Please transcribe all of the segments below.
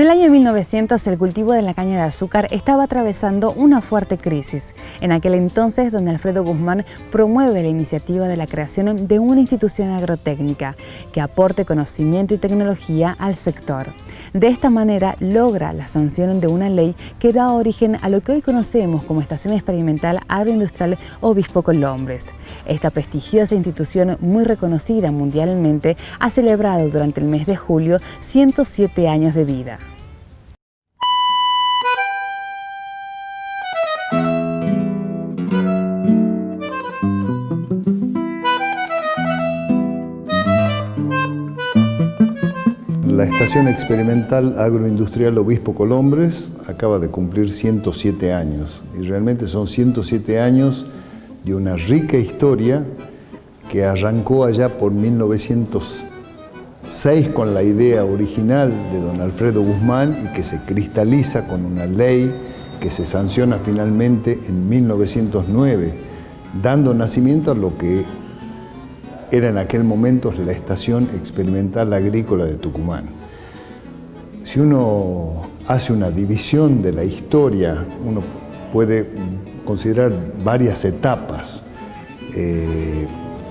el año 1900 el cultivo de la caña de azúcar estaba atravesando una fuerte crisis. En aquel entonces, don Alfredo Guzmán promueve la iniciativa de la creación de una institución agrotécnica que aporte conocimiento y tecnología al sector. De esta manera logra la sanción de una ley que da origen a lo que hoy conocemos como Estación Experimental Agroindustrial Obispo Colombres. Esta prestigiosa institución, muy reconocida mundialmente, ha celebrado durante el mes de julio 107 años de vida. La Estación Experimental Agroindustrial Obispo Colombres acaba de cumplir 107 años y realmente son 107 años de una rica historia que arrancó allá por 1906 con la idea original de don Alfredo Guzmán y que se cristaliza con una ley que se sanciona finalmente en 1909, dando nacimiento a lo que era en aquel momento la Estación Experimental Agrícola de Tucumán. Si uno hace una división de la historia, uno puede considerar varias etapas.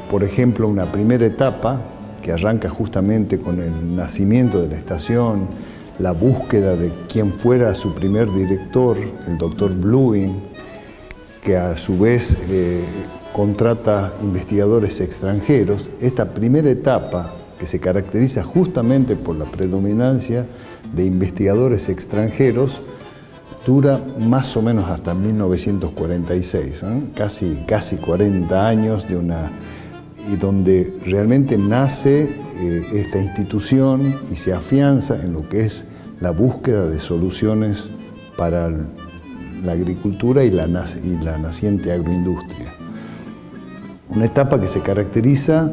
Por ejemplo, una primera etapa que arranca justamente con el nacimiento de la estación, la búsqueda de quién fuera su primer director, el doctor Bluing, que a su vez contrata investigadores extranjeros. Esta primera etapa, que se caracteriza justamente por la predominancia de investigadores extranjeros, dura más o menos hasta 1946, casi 40 años y donde realmente nace esta institución y se afianza en lo que es la búsqueda de soluciones para la agricultura y la naciente agroindustria. Una etapa que se caracteriza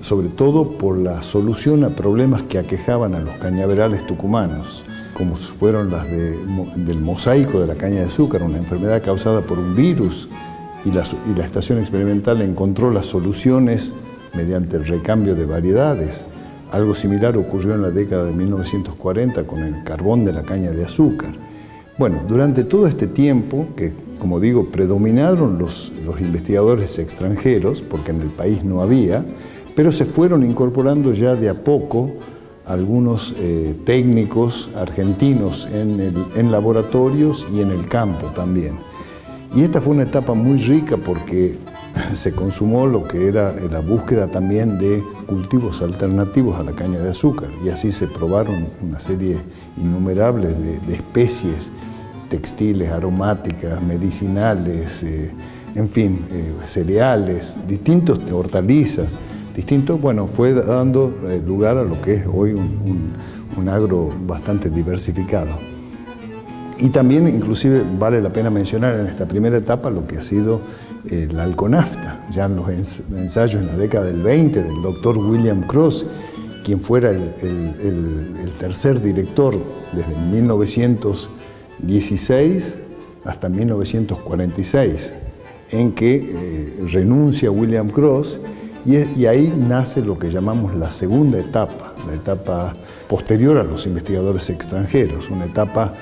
sobre todo por la solución a problemas que aquejaban a los cañaverales tucumanos, como fueron las del mosaico de la caña de azúcar, una enfermedad causada por un virus, y la Estación Experimental encontró las soluciones mediante el recambio de variedades. Algo similar ocurrió en la década de 1940 con el carbón de la caña de azúcar. Bueno, durante todo este tiempo, que como digo, predominaron los investigadores extranjeros, porque en el país no había, pero se fueron incorporando ya de a poco algunos técnicos argentinos en laboratorios y en el campo también. Y esta fue una etapa muy rica porque se consumó lo que era la búsqueda también de cultivos alternativos a la caña de azúcar, y así se probaron una serie innumerable de especies textiles, aromáticas, medicinales, en fin, cereales, distintos hortalizas, bueno, fue dando lugar a lo que es hoy un agro bastante diversificado. Y también, inclusive, vale la pena mencionar en esta primera etapa lo que ha sido la alconafta, ya en los ensayos en la década del 20 del doctor William Cross, quien fuera el tercer director desde 1916 hasta 1946, en que renuncia William Cross y ahí nace lo que llamamos la segunda etapa, la etapa posterior a los investigadores extranjeros, una etapa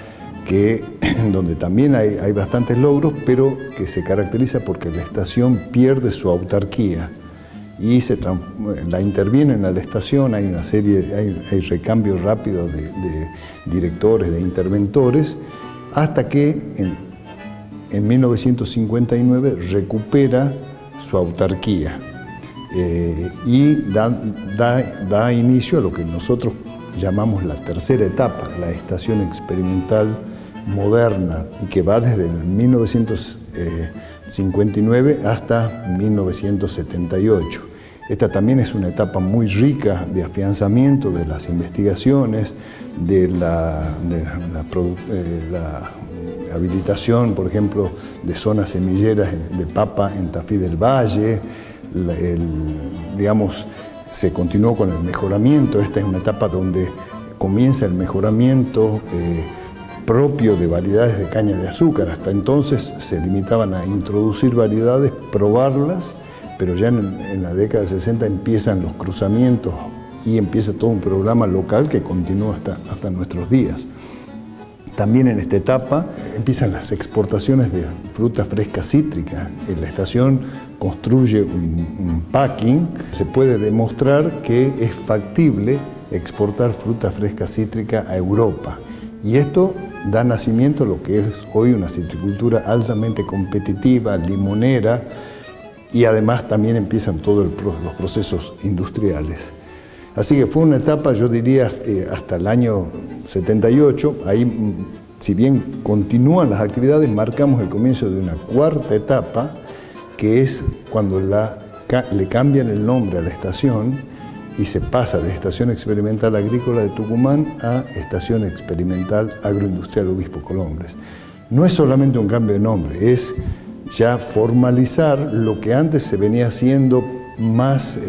donde también hay bastantes logros, pero que se caracteriza porque la estación pierde su autarquía y la intervienen a la estación, hay recambios rápidos de directores, de interventores, hasta que en 1959 recupera su autarquía y da inicio a lo que nosotros llamamos la tercera etapa, la estación experimental moderna, y que va desde 1959 hasta 1978. Esta también es una etapa muy rica de afianzamiento de las investigaciones, de la habilitación, por ejemplo, de zonas semilleras de papa en Tafí del Valle, se continuó con el mejoramiento. Esta es una etapa donde comienza el mejoramiento propio de variedades de caña de azúcar. Hasta entonces se limitaban a introducir variedades, probarlas, pero ya en la década de 60 empiezan los cruzamientos y empieza todo un programa local que continúa hasta nuestros días. También en esta etapa empiezan las exportaciones de fruta fresca cítrica. La estación construye un packing. Se puede demostrar que es factible exportar fruta fresca cítrica a Europa. Y esto da nacimiento a lo que es hoy una citricultura altamente competitiva, limonera, y además también empiezan todos los procesos industriales. Así que fue una etapa, yo diría, hasta el año 78. Ahí, si bien continúan las actividades, marcamos el comienzo de una cuarta etapa, que es cuando le cambian el nombre a la estación y se pasa de Estación Experimental Agrícola de Tucumán a Estación Experimental Agroindustrial Obispo Colombres. No es solamente un cambio de nombre, es ya formalizar lo que antes se venía haciendo más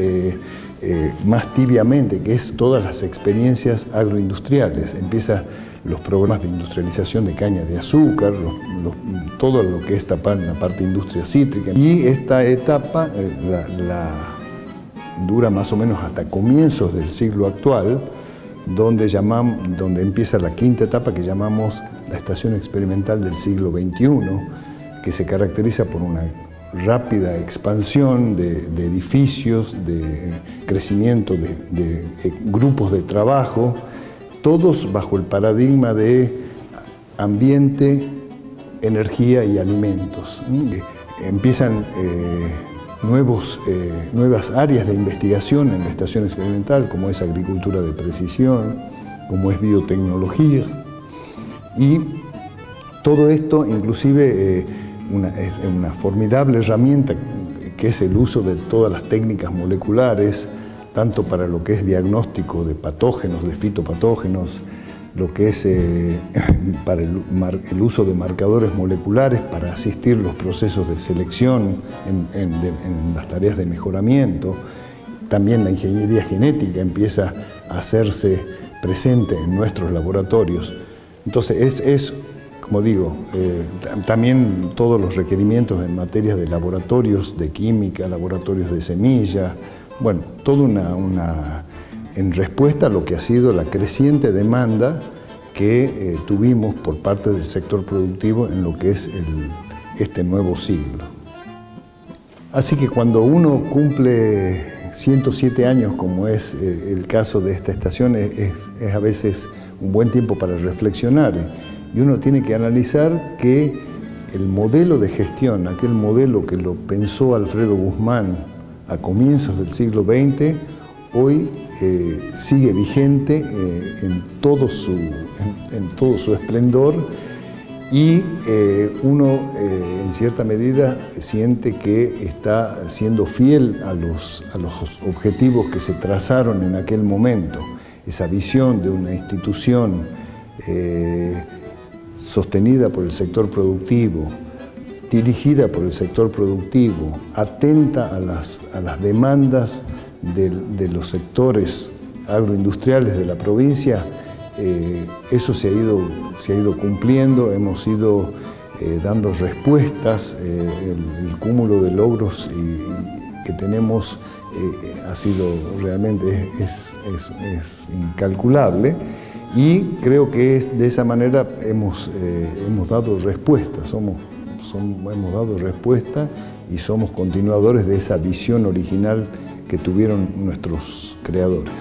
tibiamente, que es todas las experiencias agroindustriales. Empiezan los programas de industrialización de caña de azúcar, todo lo que es la parte de industria cítrica. Y esta etapa dura más o menos hasta comienzos del siglo actual, donde empieza la quinta etapa que llamamos la estación experimental del siglo XXI, que se caracteriza por una rápida expansión de edificios, de crecimiento de grupos de trabajo, todos bajo el paradigma de ambiente, energía y alimentos. Empiezan nuevas áreas de investigación en la estación experimental, como es agricultura de precisión, como es biotecnología, y todo esto inclusive es una formidable herramienta que es el uso de todas las técnicas moleculares, tanto para lo que es diagnóstico de patógenos, de fitopatógenos, lo que es para el uso de marcadores moleculares para asistir los procesos de selección en las tareas de mejoramiento. También la ingeniería genética empieza a hacerse presente en nuestros laboratorios. Entonces como digo, también todos los requerimientos en materia de laboratorios de química, laboratorios de semilla, bueno, todo en respuesta a lo que ha sido la creciente demanda que tuvimos por parte del sector productivo en lo que es este nuevo siglo. Así que cuando uno cumple 107 años, como es el caso de esta estación, es a veces un buen tiempo para reflexionar. Y uno tiene que analizar que el modelo de gestión, aquel modelo que lo pensó Alfredo Guzmán a comienzos del siglo XX, hoy sigue vigente en todo su esplendor, y uno en cierta medida siente que está siendo fiel a los objetivos que se trazaron en aquel momento. Esa visión de una institución sostenida por el sector productivo, dirigida por el sector productivo, atenta a las demandas de los sectores agroindustriales de la provincia, eso se ha ido cumpliendo, hemos ido dando respuestas, el cúmulo de logros que tenemos ha sido realmente es incalculable, y creo que de esa manera hemos dado respuesta, hemos dado respuesta y somos continuadores de esa visión original que tuvieron nuestros creadores.